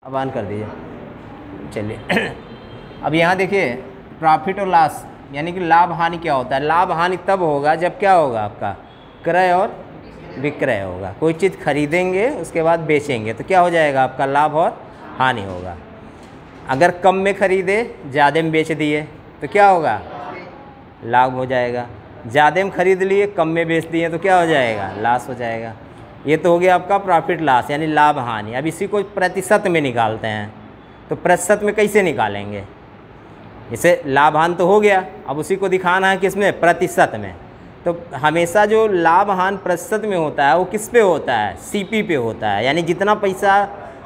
अब ऑन कर दीजिए। चलिए अब यहाँ देखिए प्रॉफिट और लॉस यानी कि लाभ हानि क्या होता है। लाभ हानि तब होगा जब क्या होगा, आपका क्रय और विक्रय होगा। कोई चीज़ खरीदेंगे उसके बाद बेचेंगे तो क्या हो जाएगा, आपका लाभ और हानि होगा। अगर कम में खरीदे ज़्यादा में बेच दिए तो क्या होगा, लाभ हो जाएगा। ज़्यादा में खरीद लिए कम में बेच दिए तो क्या हो जाएगा, लॉस हो जाएगा। ये तो हो गया आपका प्रॉफिट लॉस यानी लाभ हानि। अब इसी को प्रतिशत में निकालते हैं, तो प्रतिशत में कैसे निकालेंगे। इसे लाभ हानि तो हो गया, अब उसी को दिखाना है किसमें, प्रतिशत में। तो हमेशा जो लाभ हानि प्रतिशत में होता है वो किस पे होता है, सीपी पे होता है। यानी जितना पैसा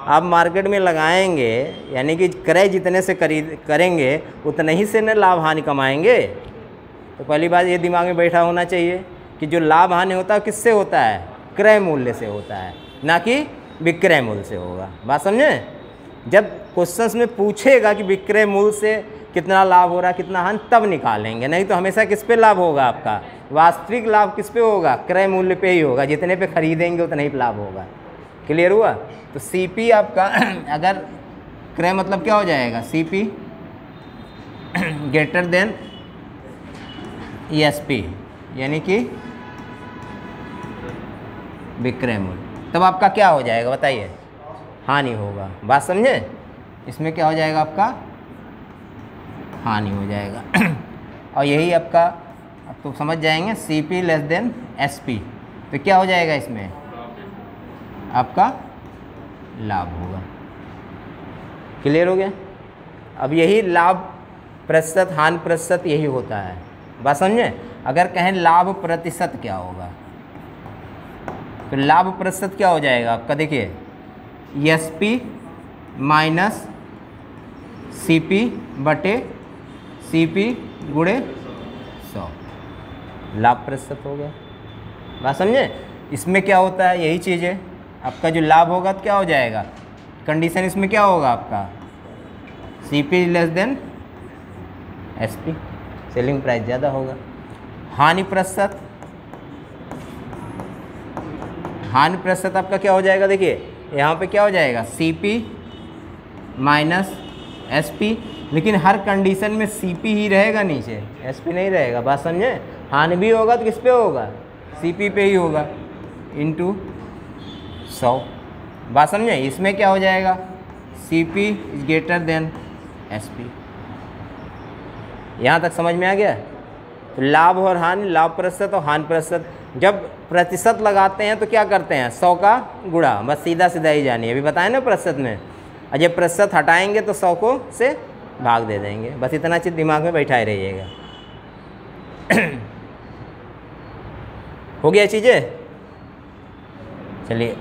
आप मार्केट में लगाएंगे यानी कि क्रय जितने से करेंगे उतने ही से न लाभ हानि कमाएंगे। तो पहली बात ये दिमाग में बैठा होना चाहिए कि जो लाभ हानि होता है किससे होता है, क्रय मूल्य से होता है, ना कि विक्रय मूल्य से होगा। बात समझे। जब क्वेश्चंस में पूछेगा कि विक्रय मूल्य से कितना लाभ हो रहा है कितना हानि, तब निकालेंगे। नहीं तो हमेशा किस पे लाभ होगा, आपका वास्तविक लाभ किस पे होगा, क्रय मूल्य पे ही होगा। जितने पे खरीदेंगे उतना ही लाभ होगा। क्लियर हुआ। तो सीपी आपका अगर क्रय मतलब क्या हो जाएगा, सीपी ग्रेटर देन ईएसपी यानी कि विक्रय मूल्य, तब आपका क्या हो जाएगा बताइए, हानि होगा। बात समझे। इसमें क्या हो जाएगा, आपका हानि हो जाएगा। और यही आपका अब तो समझ जाएंगे, सीपी लेस देन एसपी तो क्या हो जाएगा, इसमें आपका लाभ होगा। क्लियर हो गया। अब यही लाभ प्रतिशत हानि प्रतिशत यही होता है। बात समझे। अगर कहें लाभ प्रतिशत क्या होगा, तो लाभ प्रतिशत क्या हो जाएगा आपका, देखिए एसपी माइनस सीपी बटे सीपी गुणे 100 लाभ प्रतिशत हो गया। बात समझे। इसमें क्या होता है, यही चीज़ है। आपका जो लाभ होगा तो क्या हो जाएगा, कंडीशन इसमें क्या होगा आपका, CP less than SP, selling price ज़्यादा होगा। हानि प्रतिशत, हानि प्रतिशत आपका क्या हो जाएगा, देखिए यहाँ पे क्या हो जाएगा, सीपी माइनस एसपी, लेकिन हर कंडीशन में सीपी ही रहेगा नीचे, एसपी नहीं रहेगा। बात समझे। हानि भी होगा तो किस पे होगा, सीपी पे ही होगा, इंटू 100। बात समझे। इसमें क्या हो जाएगा, CP is greater than SP. यहाँ तक समझ में आ गया। तो लाभ और हानि, लाभ प्रतिशत और हानि प्रतिशत, जब प्रतिशत लगाते हैं तो क्या करते हैं, 100 का गुणा, बस सीधा सीधा ही जानिए। अभी बताएं ना प्रतिशत में, और जब प्रतिशत हटाएंगे तो 100 को से भाग दे देंगे। बस इतना चीज़ दिमाग में बैठा ही रहिएगा। हो गया चीज़ें। चलिए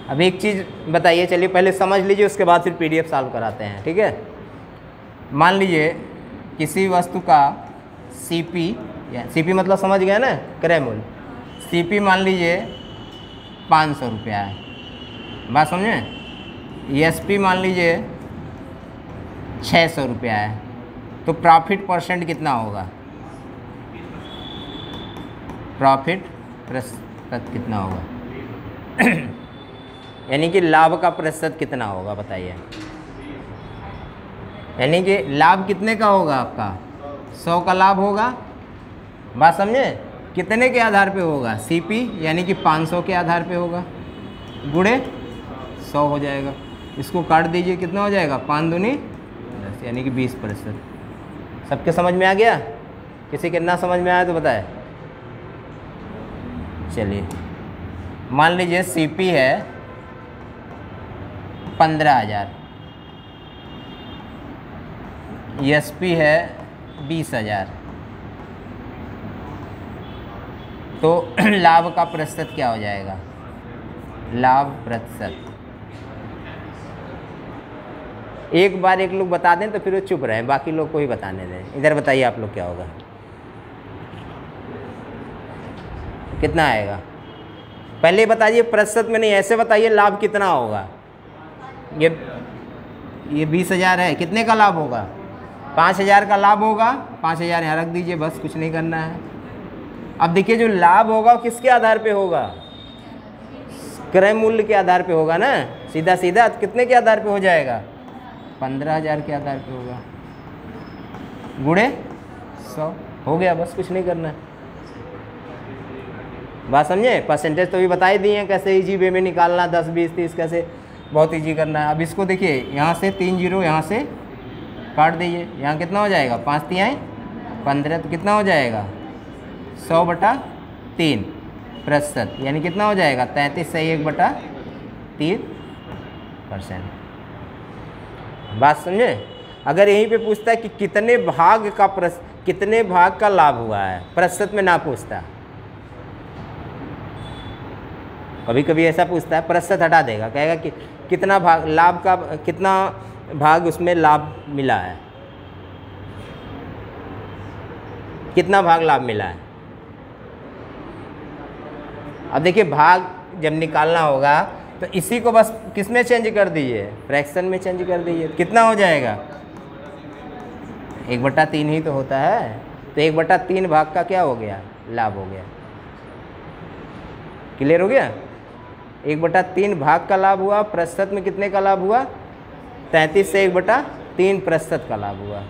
अब एक चीज़ बताइए, चलिए पहले समझ लीजिए उसके बाद फिर पीडीएफ सॉल्व कराते हैं, ठीक है। मान लीजिए किसी वस्तु का सीपी, या सीपी मतलब समझ गए ना, क्रय मूल्य। सीपी मान लीजिए 500 रुपया है। बात समझे। एसपी मान लीजिए 600 रुपया है। तो प्रॉफिट परसेंट कितना होगा, प्रॉफिट प्रतिशत कितना होगा यानी कि लाभ का प्रतिशत कितना होगा बताइए। यानी कि लाभ कितने का होगा, आपका 100 का लाभ होगा। बात समझे। कितने के आधार पे होगा, सीपी यानी कि 500 के आधार पे होगा, गुणे 100 हो जाएगा। इसको काट दीजिए, कितना हो जाएगा, 5 दूनी 10 यानी कि 20%। सबके समझ में आ गया। किसी के ना समझ में आया तो बताए। चलिए मान लीजिए सीपी है 15,000, एसपी है 20,000, तो लाभ का प्रतिशत क्या हो जाएगा, लाभ प्रतिशत। एक बार एक लोग बता दें तो फिर वो चुप रहे, बाकी लोग को ही बताने दें। इधर बताइए आप लोग क्या होगा, कितना आएगा। पहले बताइए प्रतिशत में नहीं, ऐसे बताइए लाभ कितना होगा। ये 20,000 है, कितने का लाभ होगा, 5,000 का लाभ होगा। 5,000 यहाँ रख दीजिए, बस कुछ नहीं करना है। अब देखिए जो लाभ होगा वो किसके आधार पे होगा, क्रय मूल्य के आधार पे होगा ना, सीधा सीधा कितने के आधार पे हो जाएगा, 15,000 के आधार पे होगा, गुणे 100 हो गया, बस कुछ नहीं करना है। बात समझे? परसेंटेज तो भी बता ही दिए हैं कैसे इजी वे में निकालना, 10 20 30 कैसे बहुत इजी करना है। अब इसको देखिए, यहाँ से 3 जीरो यहाँ से काट दीजिए, यहाँ कितना हो जाएगा, 5 तिहाई 15, तो कितना हो जाएगा 100/3 प्रतिशत, यानी कितना हो जाएगा 33/1/3%। बात समझे? अगर यहीं पे पूछता है कि कितने भाग का लाभ हुआ है, प्रतिशत में ना पूछता, कभी कभी ऐसा पूछता है प्रतिशत हटा देगा, कहेगा कि कितना भाग लाभ का, कितना भाग उसमें लाभ मिला है, कितना भाग लाभ मिला है। अब देखिए भाग जब निकालना होगा तो इसी को बस किस में चेंज कर दीजिए, फ्रैक्शन में चेंज कर दीजिए, कितना हो जाएगा 1/3 ही तो होता है, तो 1/3 भाग का क्या हो गया, लाभ हो गया। क्लियर हो गया? 1/3 भाग का लाभ हुआ, प्रतिशत में कितने का लाभ हुआ, 33 से 1/3 प्रतिशत का लाभ हुआ।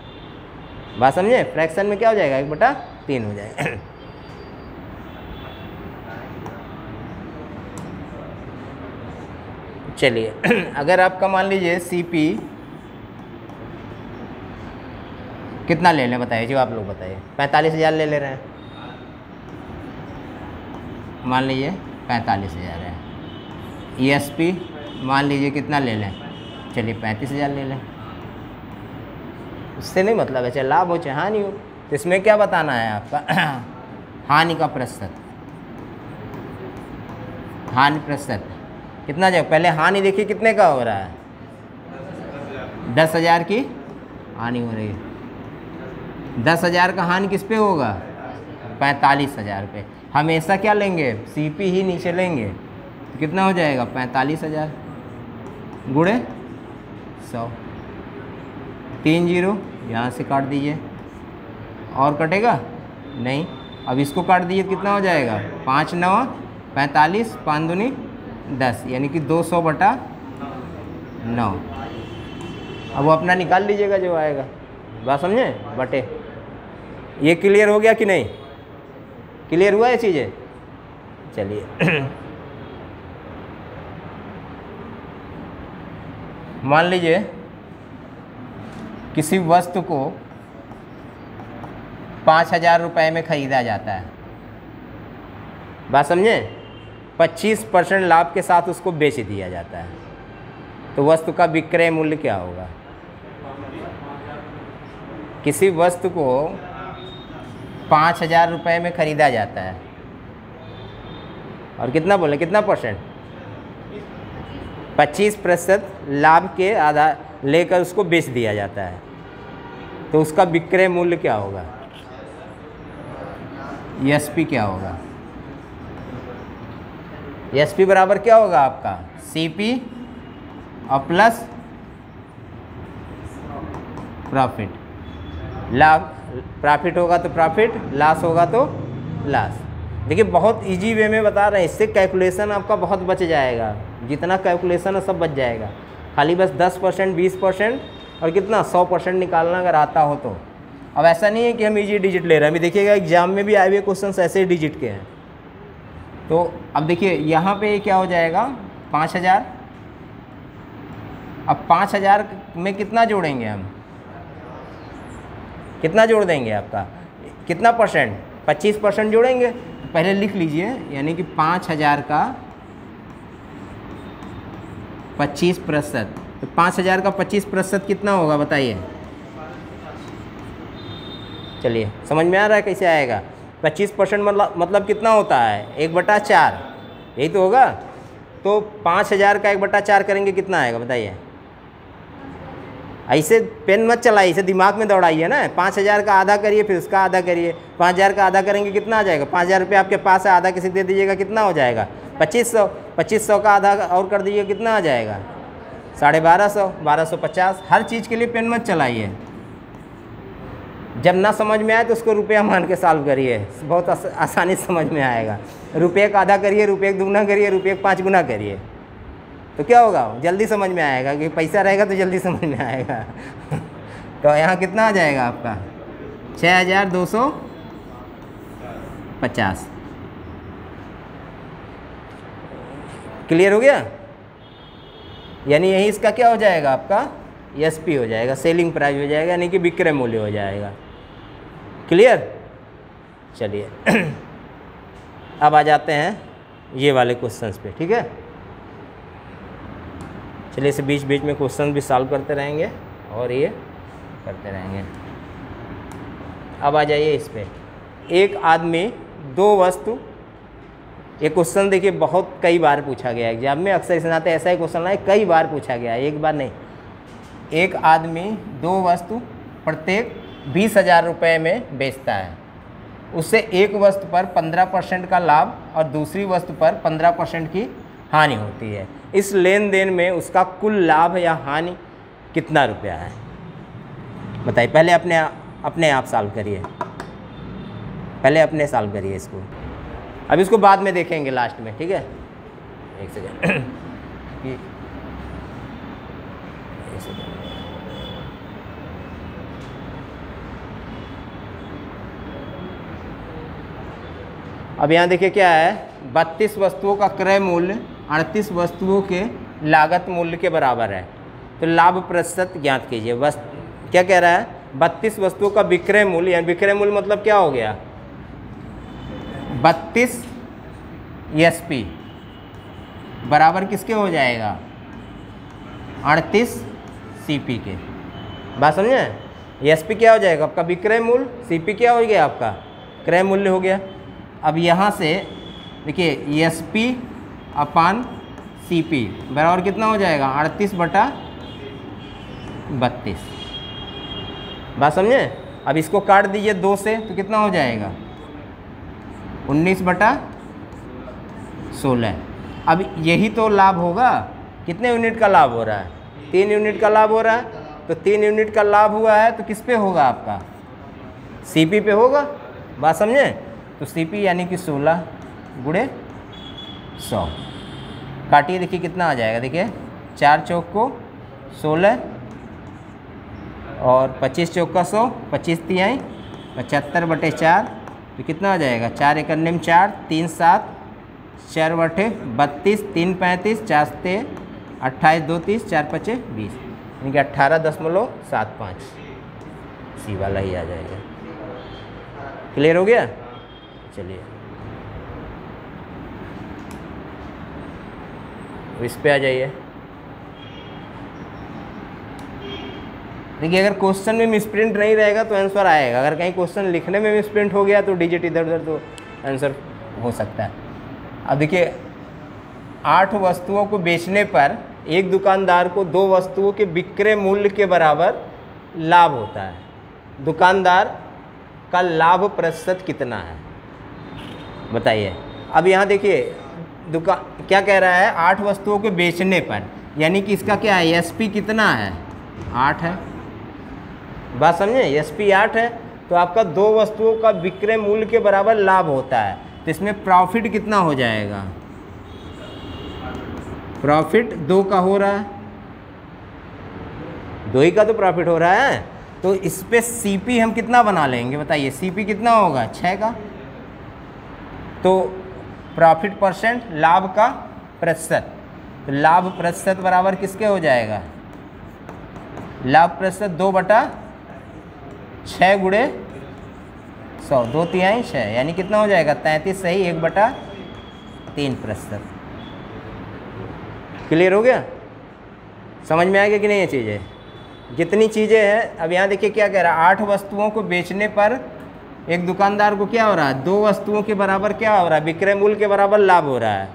बात समझे? फ्रैक्शन में क्या हो जाएगा, 1/3 हो जाएगा। चलिए अगर आपका मान लीजिए CP कितना ले लें बताइए, जो आप लोग बताइए, 45,000 ले ले रहे हैं, मान लीजिए 45,000 है। ESP मान लीजिए कितना ले लें, चलिए 35,000 ले लें। उससे नहीं मतलब है, चाहे लाभ हो चाहे हानि हो, तो इसमें क्या बताना है आपका हानि का प्रतिशत, हानि प्रतिशत कितना जाए, पहले हानि देखिए कितने का हो रहा है, 10,000 की हानि हो रही है। 10,000 का हानि किस पे होगा, 45,000 पे। हमेशा क्या लेंगे, CP ही नीचे लेंगे, तो कितना हो जाएगा 45,000 गुणे 100, 3 जीरो यहाँ से काट दीजिए, और कटेगा नहीं, अब इसको काट दीजिए, कितना हो जाएगा 5 9 45, 5 दूनी 10, यानी कि 200/9। अब वो अपना निकाल लीजिएगा जो आएगा। बात समझे? बटे। ये क्लियर हो गया कि नहीं? क्लियर हुआ ये चीज़ें? चलिए मान लीजिए किसी वस्तु को 5,000 रुपये में ख़रीदा जाता है। बात समझे? 25% लाभ के साथ उसको बेच दिया जाता है, तो वस्तु का विक्रय मूल्य क्या होगा? किसी वस्तु को 5,000 रुपये में ख़रीदा जाता है, और कितना बोले, कितना परसेंट, 25% लाभ के आधार लेकर उसको बेच दिया जाता है, तो उसका विक्रय मूल्य क्या होगा, ESP क्या होगा? ESP बराबर क्या होगा आपका, CP और प्लस प्रॉफिट। लाभ, प्रॉफिट होगा तो प्रॉफिट, लॉस होगा तो लॉस। देखिए बहुत इजी वे में बता रहे हैं, इससे कैलकुलेशन आपका बहुत बच जाएगा, जितना कैलकुलेशन है सब बच जाएगा। खाली बस 10%, 20% और कितना 100% निकालना अगर आता हो तो। अब ऐसा नहीं है कि हम इजी डिजिट ले रहे हैं, अभी देखिएगा एग्जाम में भी आए हुए क्वेश्चन ऐसे ही डिजिट के हैं। तो अब देखिए यहाँ पे क्या हो जाएगा 5,000, अब 5,000 में कितना जोड़ेंगे हम, कितना जोड़ देंगे आपका, कितना परसेंट, 25% जोड़ेंगे। पहले लिख लीजिए, यानी कि 5,000 का 25%, तो 5,000 का 25% कितना होगा बताइए। चलिए समझ में आ रहा है कैसे आएगा। 25% मतलब कितना होता है, 1/4, यही तो होगा। तो 5,000 का 1/4 करेंगे कितना आएगा बताइए। ऐसे पेन मत चलाइए, इसे दिमाग में दौड़ाइए ना। 5,000 का आधा करिए, फिर उसका आधा करिए। 5,000 का आधा करेंगे कितना आ जाएगा, 5,000 रुपये आपके पास है, आधा किसी दे दीजिएगा, कितना हो जाएगा 2,500। 2,500 का आधा और कर दीजिए, कितना आ जाएगा 1,250, 1,250। हर चीज़ के लिए पेन मत चलाइए, जब ना समझ में आए तो उसको रुपया मान के सॉल्व करिए, बहुत आसानी से समझ में आएगा। रुपये का आधा करिए, रुपये का दुगना करिए, रुपये का 5 गुना करिए, तो क्या होगा, जल्दी समझ में आएगा। कि पैसा रहेगा तो जल्दी समझ में आएगा। तो यहाँ कितना आ जाएगा आपका 6250। क्लियर हो गया? यानी यही इसका क्या हो जाएगा, आपका एसपी हो जाएगा, सेलिंग प्राइस हो जाएगा, यानी कि विक्रय मूल्य हो जाएगा। क्लियर? चलिए अब आ जाते हैं ये वाले क्वेश्चंस पे, ठीक है। चलिए इसे बीच बीच में क्वेश्चन भी सॉल्व करते रहेंगे और ये करते रहेंगे। अब आ जाइए इस पे, एक आदमी 2 वस्तु। ये क्वेश्चन देखिए बहुत कई बार पूछा गया है एग्जाम में, अक्सर इसमें आते ऐसा ही क्वेश्चन है, कई बार पूछा गया है, एक बार नहीं। एक आदमी 2 वस्तु प्रत्येक 20,000 रुपये में बेचता है। उससे एक वस्तु पर 15% का लाभ और दूसरी वस्तु पर 15% की हानि होती है। इस लेन देन में उसका कुल लाभ या हानि कितना रुपया है, बताइए। पहले अपने आप सॉल्व करिए, पहले अपने सॉल्व करिए इसको, अब इसको बाद में देखेंगे लास्ट में, ठीक है। एक सेकेंड अब यहाँ देखिए क्या है, 32 वस्तुओं का क्रय मूल्य 38 वस्तुओं के लागत मूल्य के बराबर है। तो लाभ प्रतिशत ज्ञात कीजिए। बस क्या कह रहा है, 32 वस्तुओं का विक्रय मूल्य, यानी विक्रय मूल्य मतलब क्या हो गया, 32 एसपी बराबर किसके हो जाएगा, 38 सीपी के। बात समझे? एसपी क्या हो जाएगा आपका विक्रय मूल्य, सीपी क्या हो गया आपका क्रय मूल्य हो गया। अब यहाँ से देखिए एसपी अपान सीपी बराबर कितना हो जाएगा, 38/32। बात समझे? अब इसको काट दीजिए 2 से तो कितना हो जाएगा, 19/16। अब यही तो लाभ होगा, कितने यूनिट का लाभ हो रहा है, 3 यूनिट का लाभ हो रहा है। तो 3 यूनिट का लाभ हुआ है तो किस पे होगा आपका, सीपी पे होगा। बात समझे? तो सीपी यानी कि 16 गुणे 100 काटिए, देखिए कितना आ जाएगा। देखिए 4 चौक को 16 और 25 चौक का 100, 25 तिहाई 75/4 तो कितना आ जाएगा, 4 × 4, 3 7, 4/32, 3 35, 4 से 28, 2 30, 4 5 20, यानी कि 18.75 सी वाला ही आ जाएगा। क्लियर हो गया? चलिए इस पे आ जाइए। देखिए अगर क्वेश्चन में मिसप्रिंट नहीं रहेगा तो आंसर आएगा, अगर कहीं क्वेश्चन लिखने में मिसप्रिंट हो गया तो डिजिट इधर उधर तो आंसर हो सकता है। अब देखिए 8 वस्तुओं को बेचने पर एक दुकानदार को 2 वस्तुओं के विक्रय मूल्य के बराबर लाभ होता है। दुकानदार का लाभ प्रतिशत कितना है, बताइए। अब यहाँ देखिए दुकान क्या कह रहा है, 8 वस्तुओं के बेचने पर, यानी कि इसका क्या है, एसपी कितना है, 8 है। बात समझे? एसपी 8 है तो आपका 2 वस्तुओं का विक्रय मूल्य के बराबर लाभ होता है। तो इसमें प्रॉफिट कितना हो जाएगा, प्रॉफिट 2 का हो रहा है, 2 ही का तो प्रॉफिट हो रहा है। तो इस पे सीपी हम कितना बना लेंगे, बताइए। सीपी कितना होगा, 6 का। तो प्रॉफिट परसेंट, लाभ का प्रतिशत, तो लाभ प्रतिशत बराबर किसके हो जाएगा, लाभ प्रतिशत 2/6 गुणे 100, 2 तिहाई 6, यानी कितना हो जाएगा 33 सही 1/3%। क्लियर हो गया? समझ में आ गया कि नहीं ये चीज़ें, जितनी चीज़ें हैं। अब यहाँ देखिए क्या कह रहा है, 8 वस्तुओं को बेचने पर एक दुकानदार को क्या हो रहा है, 2 वस्तुओं के बराबर क्या हो रहा है, विक्रय मूल्य के बराबर लाभ हो रहा है।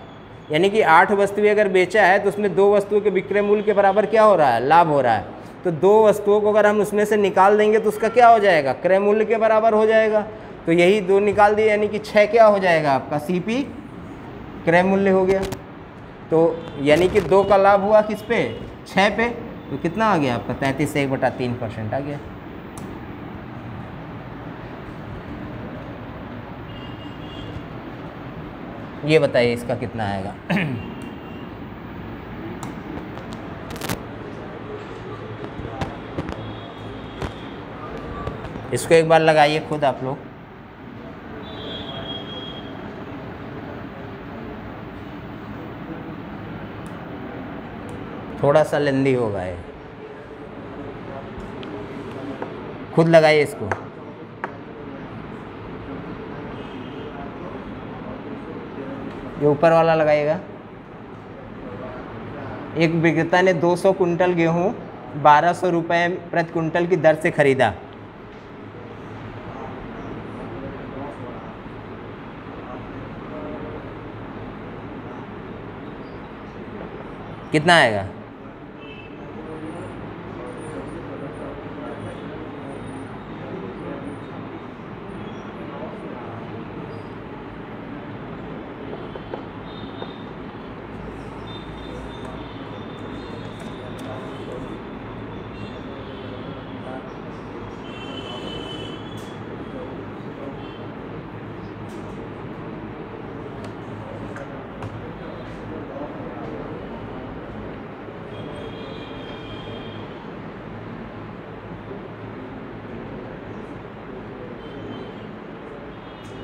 यानी कि 8 वस्तुएं अगर बेचा है तो उसमें 2 वस्तुओं के विक्रय मूल्य के बराबर क्या हो रहा है, लाभ हो रहा है। तो 2 वस्तुओं को अगर हम उसमें से निकाल देंगे तो उसका क्या हो जाएगा, क्रय मूल्य के बराबर हो जाएगा। तो यही 2 निकाल दिए, यानी कि 6 क्या हो जाएगा आपका, सीपी क्रय मूल्य हो गया। तो यानी कि 2 का लाभ हुआ किस पे, 6 पे। तो कितना आ गया आपका 33 से 1/3% आ गया। ये बताइए इसका कितना आएगा। इसको एक बार लगाइए खुद आप लोग। थोड़ा सा लेंदी होगा ये, खुद लगाइए इसको। ये ऊपर वाला लगाइएगा। एक विक्रेता ने 200 कुंटल गेहूं 1200 रुपये प्रति कुंटल की दर से खरीदा। कितना आएगा?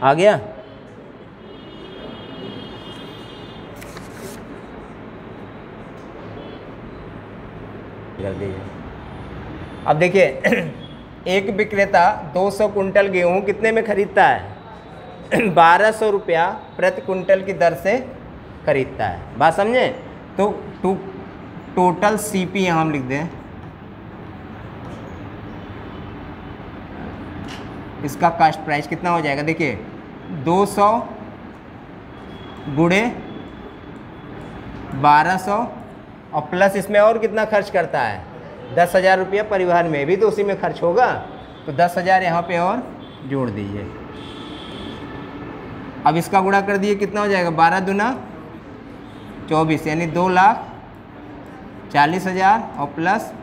आ गया? कर दीजिए। अब देखिए एक विक्रेता 200 कुंटल गेहूं कितने में खरीदता है? 1200 रुपया प्रति कुंटल की दर से खरीदता है। बात समझे? तो टोटल सीपी यहाँ हम लिख दें। इसका कास्ट प्राइस कितना हो जाएगा? देखिए 200 गुणे 1200 और प्लस इसमें और कितना खर्च करता है? 10,000 रुपया परिवहन में भी तो उसी में खर्च होगा, तो 10,000 यहाँ पे और जोड़ दीजिए। अब इसका गुणा कर दिए, कितना हो जाएगा? 12 दूना 24 यानी 2,40,000 और प्लस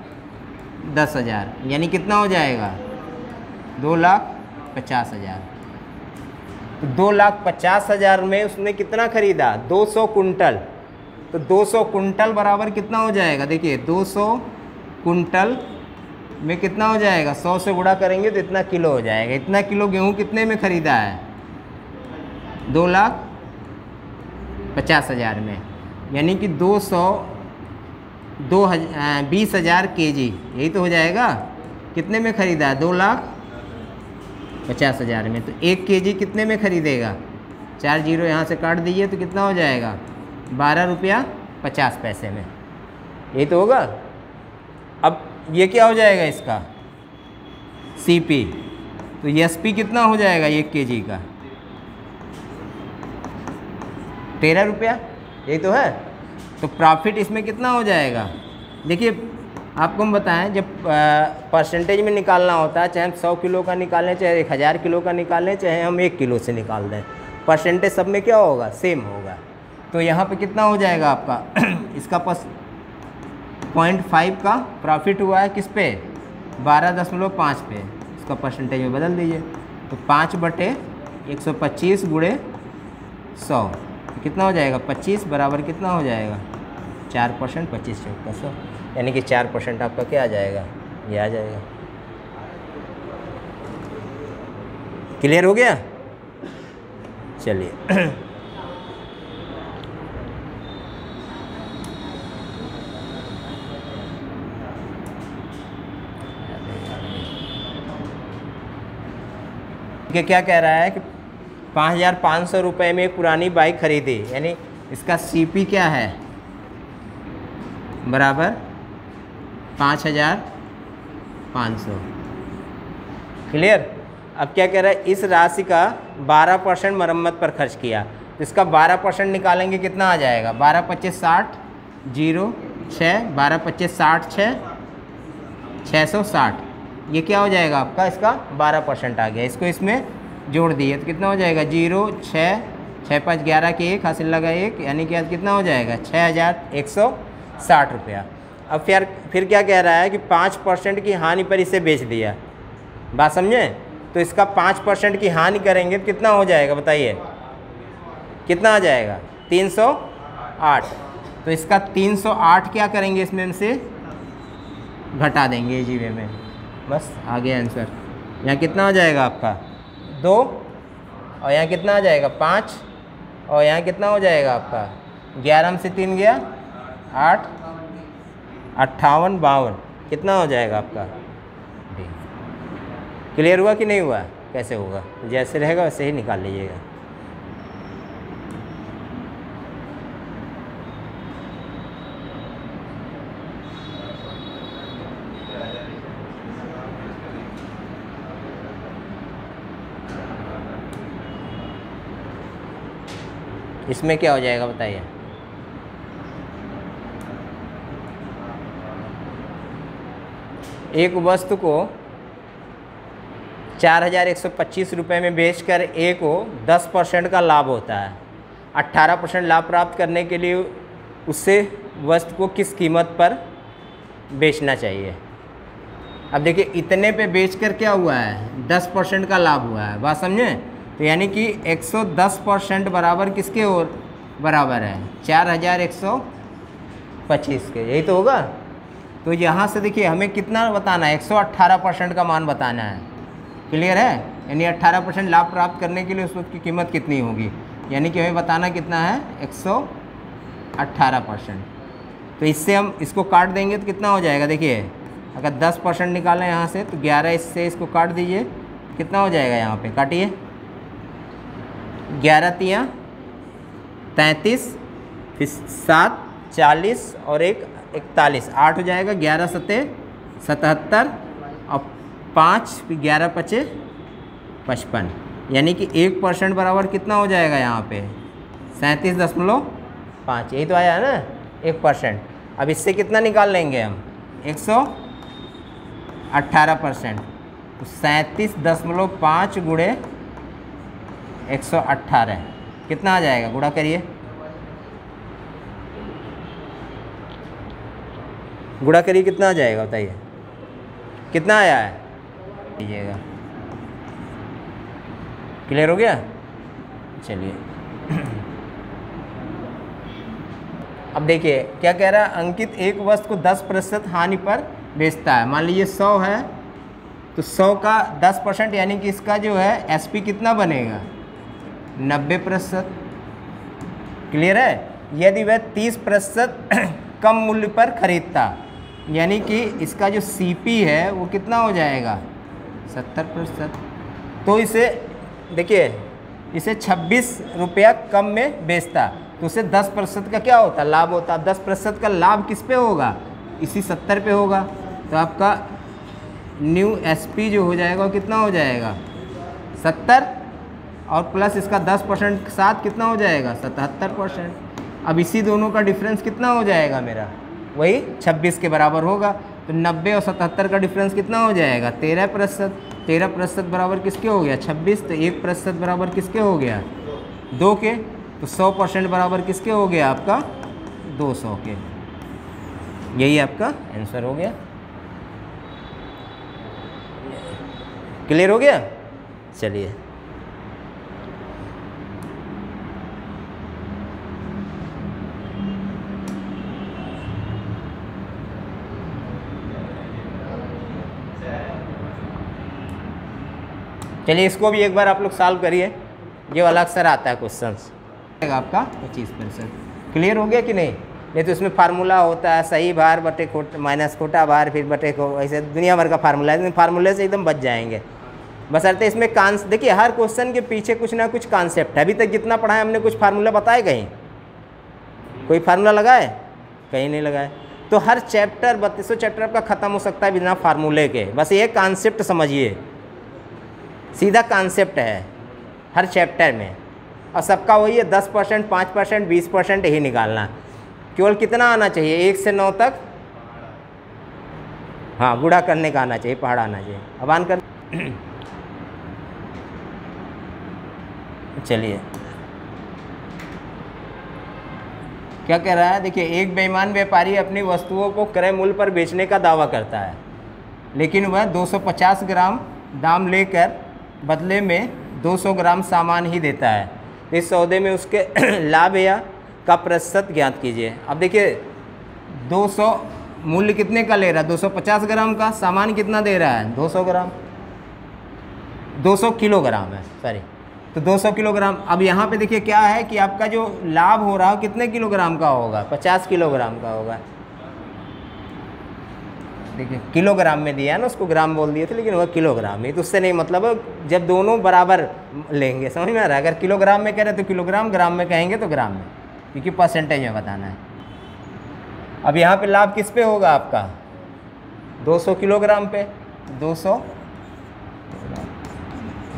10,000 यानी कितना हो जाएगा? 2,50,000। तो 2,50,000 में उसने कितना खरीदा? 200 कुंटल। तो 200 कुंटल बराबर कितना हो जाएगा? देखिए 200 कुंटल में कितना हो जाएगा? 100 से गुणा करेंगे तो इतना किलो हो जाएगा। इतना किलो गेहूं कितने में खरीदा है? 2,50,000 में, यानी कि 20,000 kg, यही तो हो जाएगा। कितने में खरीदा है? 2,50,000 में। तो 1 kg कितने में खरीदेगा? 4 जीरो यहाँ से काट दीजिए तो कितना हो जाएगा? 12 रुपया 50 पैसे में, यही तो होगा। अब ये क्या हो जाएगा? इसका CP। तो SP कितना हो जाएगा 1 kg का? 13 रुपया, यही तो है। तो प्रॉफिट इसमें कितना हो जाएगा? देखिए आपको हम बताएं, जब परसेंटेज में निकालना होता है, चाहे हम 100 किलो का निकालें, चाहे 1000 किलो का निकालें, चाहे हम 1 किलो से निकाल दें, परसेंटेज सब में क्या होगा? सेम होगा। तो यहाँ पे कितना हो जाएगा आपका? इसका पास 0.5 का प्रॉफिट हुआ है, किस पे? 12.5 पे। इसका परसेंटेज में बदल दीजिए, तो 5/125 गुणे 100 कितना हो जाएगा? 25 बराबर कितना हो जाएगा? 4%। 25 चौका 100 यानी कि 4% आपका क्या आ जाएगा? ये आ जाएगा। क्लियर हो गया? चलिए क्या कह रहा है कि 5,500 रुपये में एक पुरानी बाइक खरीदी, यानी इसका CP क्या है? बराबर 5,500। क्लियर? अब क्या कह रहा है? इस राशि का 12% मरम्मत पर खर्च किया, तो इसका 12% निकालेंगे, कितना आ जाएगा? 12×25 60 0 6 12×25 60 6 660। ये क्या हो जाएगा आपका? इसका 12% आ गया। इसको इसमें जोड़ दिए तो कितना हो जाएगा? 0 6 6 5 11 के 1 हासिल लगा 1, यानी कि कितना हो जाएगा? 6,160 रुपया। अब फिर क्या कह रहा है कि 5% की हानि पर इसे बेच दिया। बात समझे? तो इसका 5% की हानि करेंगे तो कितना हो जाएगा बताइए? कितना आ जाएगा 308। तो इसका 308 क्या करेंगे, इसमें से घटा देंगे जीवे में, बस आ गया आंसर। यहाँ कितना हो जाएगा आपका 2, और यहाँ कितना आ जाएगा 5, और यहाँ कितना हो जाएगा आपका 11 में से 3 गया 8, 58, 52, कितना हो जाएगा आपका डी। क्लियर हुआ कि नहीं हुआ? कैसे होगा, जैसे रहेगा वैसे ही निकाल लीजिएगा। इसमें क्या हो जाएगा बताइए? एक वस्तु को 4125 रुपये में बेचकर ए को 10% का लाभ होता है। 18% लाभ प्राप्त करने के लिए उससे वस्तु को किस कीमत पर बेचना चाहिए? अब देखिए इतने पे बेचकर क्या हुआ है 10% का लाभ हुआ है, बात समझे? तो यानी कि 110% बराबर किसके और बराबर है 4125 के, यही तो होगा। तो यहाँ से देखिए हमें कितना बताना है 118% का मान बताना है। क्लियर है? यानी 18% लाभ प्राप्त करने के लिए उस वक्त की कीमत कितनी होगी, यानी कि हमें बताना कितना है 118%। तो इससे हम इसको काट देंगे तो कितना हो जाएगा, देखिए अगर 10% निकालें यहाँ से तो 11 इससे इसको काट दीजिए, कितना हो जाएगा यहाँ पे काटिए 11 तियाँ 33, फिर 7 40 और 1 41, 8 हो जाएगा, 11 सत्ते 77 और 5 फिर 11 पचे 55, यानी कि 1% बराबर कितना हो जाएगा यहाँ पे 37.5, यही तो आया है ना 1%। अब इससे कितना निकाल लेंगे हम 118%, तो 37.5 गुणे 118 कितना आ जाएगा, गुणा करिए, गुणा करिए कितना आ जाएगा बताइए, कितना आया है लीजिएगा। क्लियर हो गया? चलिए अब देखिए क्या कह रहा है, अंकित एक वस्तु को 10% हानि पर बेचता है। मान लीजिए 100 है तो 100 का 10% यानी कि इसका जो है एसपी कितना बनेगा 90%। क्लियर है? यदि वह 30% कम मूल्य पर खरीदता, यानी कि इसका जो सीपी है वो कितना हो जाएगा 70%। तो इसे देखिए इसे 26 रुपया कम में बेचता तो उसे 10% का क्या होता लाभ होता। 10% का लाभ किस पे होगा, इसी 70 पे होगा। तो आपका न्यू एसपी जो हो जाएगा वो कितना हो जाएगा 70 और प्लस इसका 10% के साथ कितना हो जाएगा 77%। अब इसी दोनों का डिफरेंस कितना हो जाएगा मेरा, वही 26 के बराबर होगा। तो 90 और 77 का डिफरेंस कितना हो जाएगा 13%। 13% बराबर किसके हो गया 26, तो 1% बराबर किसके हो गया 2 के, तो 100% बराबर किसके हो गया आपका 200 के। यही आपका आंसर हो गया। क्लियर हो गया? चलिए चलिए इसको भी एक बार आप लोग सॉल्व करिए, ये वाला अक्सर आता है क्वेश्चंस आपका 25%। क्लियर हो गया कि नहीं तो इसमें फार्मूला होता है सही भार बटे माइनस खोटा भार फिर बटे ऐसे दुनिया भर का फार्मूला है, फार्मूले से एकदम बच जाएंगे। बस अर्थ इसमें देखिए हर क्वेश्चन के पीछे कुछ ना कुछ कॉन्सेप्ट है। अभी तक जितना पढ़ा है हमने कुछ फार्मूला बताए, कहीं कोई फार्मूला लगाए, कहीं नहीं लगाए। तो हर चैप्टर 3200 चैप्टर आपका ख़त्म हो सकता है बिना फार्मूले के। बस ये कॉन्सेप्ट समझिए, सीधा कॉन्सेप्ट है हर चैप्टर में, और सबका वही है 10%, 5%, 20% यही निकालना। केवल कितना आना चाहिए 1 से 9 तक, हाँ गुणा करने का आना चाहिए, पहाड़ आना चाहिए। अब आन कर चलिए क्या कह रहा है, देखिए एक बेईमान व्यापारी अपनी वस्तुओं को क्रय मूल्य पर बेचने का दावा करता है, लेकिन वह 250 ग्राम दाम लेकर बदले में 200 ग्राम सामान ही देता है। तो इस सौदे में उसके लाभ या का प्रतिशत ज्ञात कीजिए। अब देखिए 200 मूल्य कितने का ले रहा है, 250 ग्राम का। सामान कितना दे रहा है, 200 ग्राम, 200 किलोग्राम है, सॉरी, तो 200 किलोग्राम। अब यहाँ पे देखिए क्या है कि आपका जो लाभ हो रहा है कितने किलोग्राम का होगा, 50 किलोग्राम का होगा। देखिए किलोग्राम में दिया है ना, उसको ग्राम बोल दिए थे लेकिन वह किलोग्राम ही, तो उससे नहीं मतलब जब दोनों बराबर लेंगे, समझ में आ रहा है। अगर किलोग्राम में कह रहे तो किलोग्राम, ग्राम में कहेंगे तो ग्राम में, क्योंकि परसेंटेज में बताना है। अब यहाँ पे लाभ किस पे होगा आपका, 200 किलोग्राम पे, 200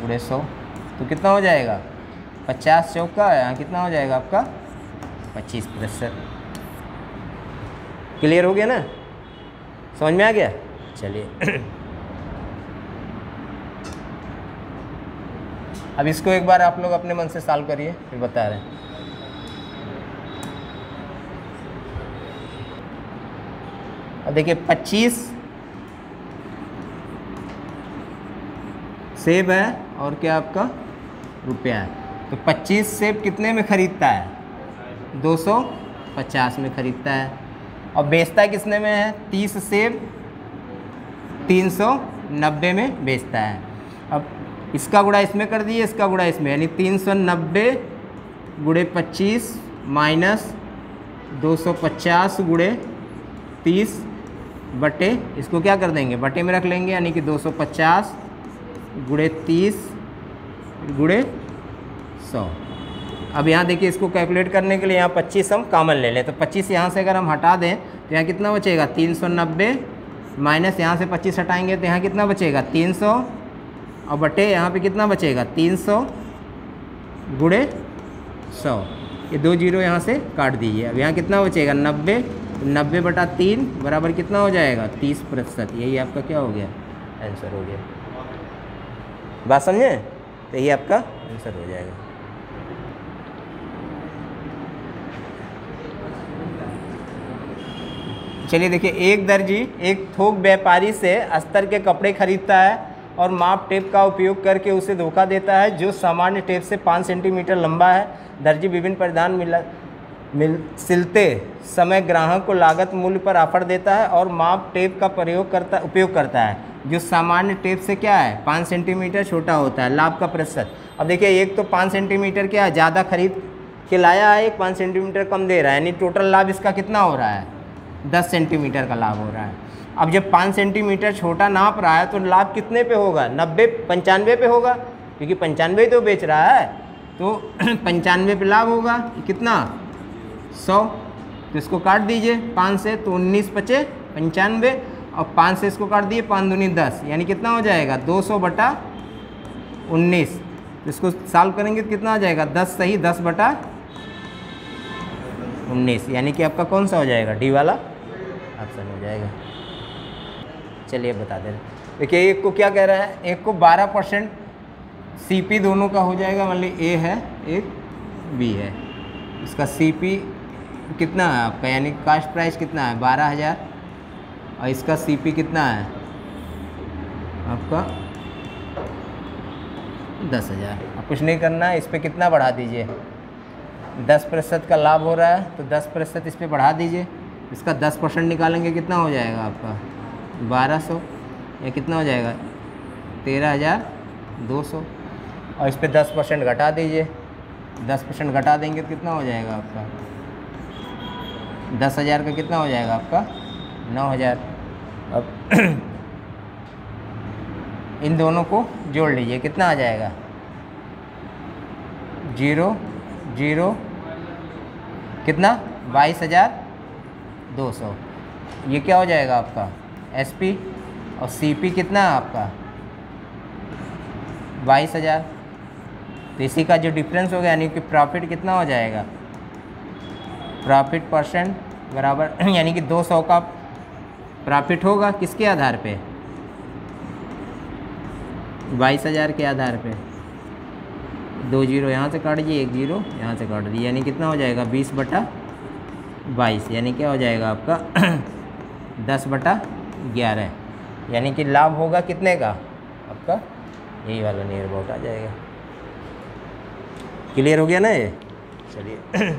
गुणे 100 तो कितना हो जाएगा, 50 चौका, यहाँ कितना हो जाएगा आपका 25%। क्लियर हो गया ना, समझ में आ गया। चलिए अब इसको एक बार आप लोग अपने मन से सॉल्व करिए, फिर बता रहे हैं। अब देखिए 25 सेब है और क्या आपका रुपया है, तो 25 सेब कितने में खरीदता है, 250 में खरीदता है। और बेचता किसने में है, 30 सेब 390 में बेचता है। अब इसका गुणा इसमें कर दिए, इसका गुणा इसमें, यानी 390 गुणे 25 माइनस 250 गुणे 30 बटे, इसको क्या कर देंगे, बटे में रख लेंगे, यानी कि 250 गुणे 30 गुणे 100। अब यहाँ देखिए इसको कैलकुलेट करने के लिए यहाँ 25 हम कॉमन ले लें, तो 25 यहाँ से अगर हम हटा दें तो यहाँ कितना बचेगा, 390 माइनस यहाँ से 25 हटाएंगे तो यहाँ कितना बचेगा, 300, और बटे यहाँ पे कितना बचेगा, 300 गुणे 100, ये 2 जीरो यहाँ से काट दीजिए। अब यहाँ कितना बचेगा, 90, 90 बटा 3 बराबर कितना हो जाएगा, 30%। यही आपका क्या हो गया, आंसर हो गया। बात समझे, तो यही आपका आंसर हो जाएगा। चलिए देखिए, एक दर्जी एक थोक व्यापारी से अस्तर के कपड़े खरीदता है और माप टेप का उपयोग करके उसे धोखा देता है जो सामान्य टेप से 5 सेंटीमीटर लंबा है। दर्जी विभिन्न परिधान सिलते समय ग्राहक को लागत मूल्य पर ऑफर देता है और माप टेप का उपयोग करता है जो सामान्य टेप से क्या है, 5 सेंटीमीटर छोटा होता है। लाभ का प्रतिशत, अब देखिए एक तो 5 सेंटीमीटर क्या है, ज़्यादा खरीद के लाया है, एक 5 सेंटीमीटर कम दे रहा है, यानी टोटल लाभ इसका कितना हो रहा है, 10 सेंटीमीटर का लाभ हो रहा है। अब जब 5 सेंटीमीटर छोटा नाप रहा है तो लाभ कितने पे होगा, 95 पे होगा, क्योंकि 95 तो बेच रहा है, तो 95 पे लाभ होगा। कितना, 100, तो इसको काट दीजिए 5 से, तो 19 बचे 95, और 5 से इसको काट दिए, 5 दूनी 10, यानी कितना हो जाएगा, 200 बटा 19। तो इसको सॉल्व करेंगे तो कितना हो जाएगा, 10 सही 10 बटा 19, यानी कि आपका कौन सा हो जाएगा, डी वाला ऑप्शन हो जाएगा। चलिए बता दे रहे, देखिए एक को क्या कह रहा है, एक को 12% सीपी दोनों का हो जाएगा, मान ली ए है एक बी है, इसका सीपी कितना है आपका, यानी कास्ट प्राइस कितना है 12,000, और इसका सीपी कितना है आपका 10,000। अब कुछ नहीं करना है, इस पर कितना बढ़ा दीजिए, 10% का लाभ हो रहा है तो 10% इस पर बढ़ा दीजिए, इसका 10% निकालेंगे कितना हो जाएगा आपका 1200, या कितना हो जाएगा 13,200, और इस पर 10% घटा dीजिए, 10% घटा देंगे तो कितना हो जाएगा आपका 10,000 का कितना हो जाएगा आपका 9,000। अब इन दोनों को जोड़ लीजिए, कितना आ जाएगा 0 0 कितना 22,200। ये क्या हो जाएगा आपका एसपी, और सीपी कितना है आपका 22,000। तो इसी का जो डिफरेंस हो गया, यानी कि प्रॉफिट कितना हो जाएगा, प्रॉफिट परसेंट बराबर यानी कि 200 का प्रॉफिट होगा किसके आधार पे, 22,000 के आधार पे। 2 जीरो यहाँ से काट दीजिए, 1 जीरो यहाँ से काट दीजिए, यानी कितना हो जाएगा 20/22, यानी क्या हो जाएगा आपका 10/11, यानी कि लाभ होगा कितने का आपका, यही वाला नियर अबाउट आ जाएगा। क्लियर हो गया ना ये? चलिए